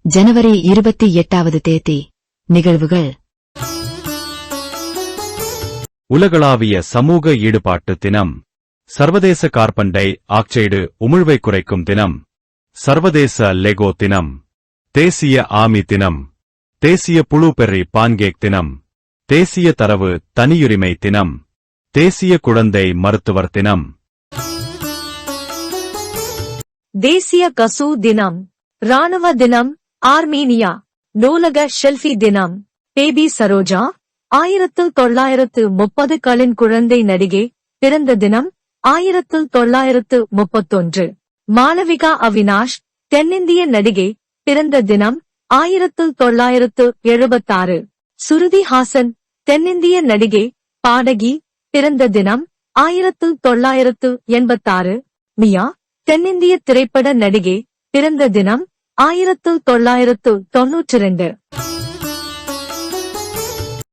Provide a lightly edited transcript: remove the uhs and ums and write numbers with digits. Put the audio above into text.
ஜனவரி 28வது தேதி. நிகழ்வுகள். உலகளாவிய சமூக ஈடுபாட்டு தினம். சர்வதேச கார்பன் டை ஆக்சைடு உமிழ்வை குறைக்கும் தினம். சர்வதேச லெகோ தினம். தேசிய ஆமி தினம். தேசிய புளூபெர்ரி பான்கேக் தினம். தேசிய தரவு தனியுரிமை தினம். தேசிய குழந்தை மருத்துவர் தினம். தேசிய கசூ தினம். ராணுவ தினம். ஆர்மீனியா. நூலக ஷெல்ஃபி தினம். பேபி சரோஜா 1930களின் குழந்தை நடிகை பிறந்த தினம் 1931. மாளவிகா அவினாஷ் தென்னிந்திய நடிகை பிறந்த தினம் 1976. சுருதி ஹாசன் தென்னிந்திய நடிகை பாடகி பிறந்த தினம் 1986. மியா தென்னிந்திய திரைப்பட நடிகை பிறந்த தினம் 1992.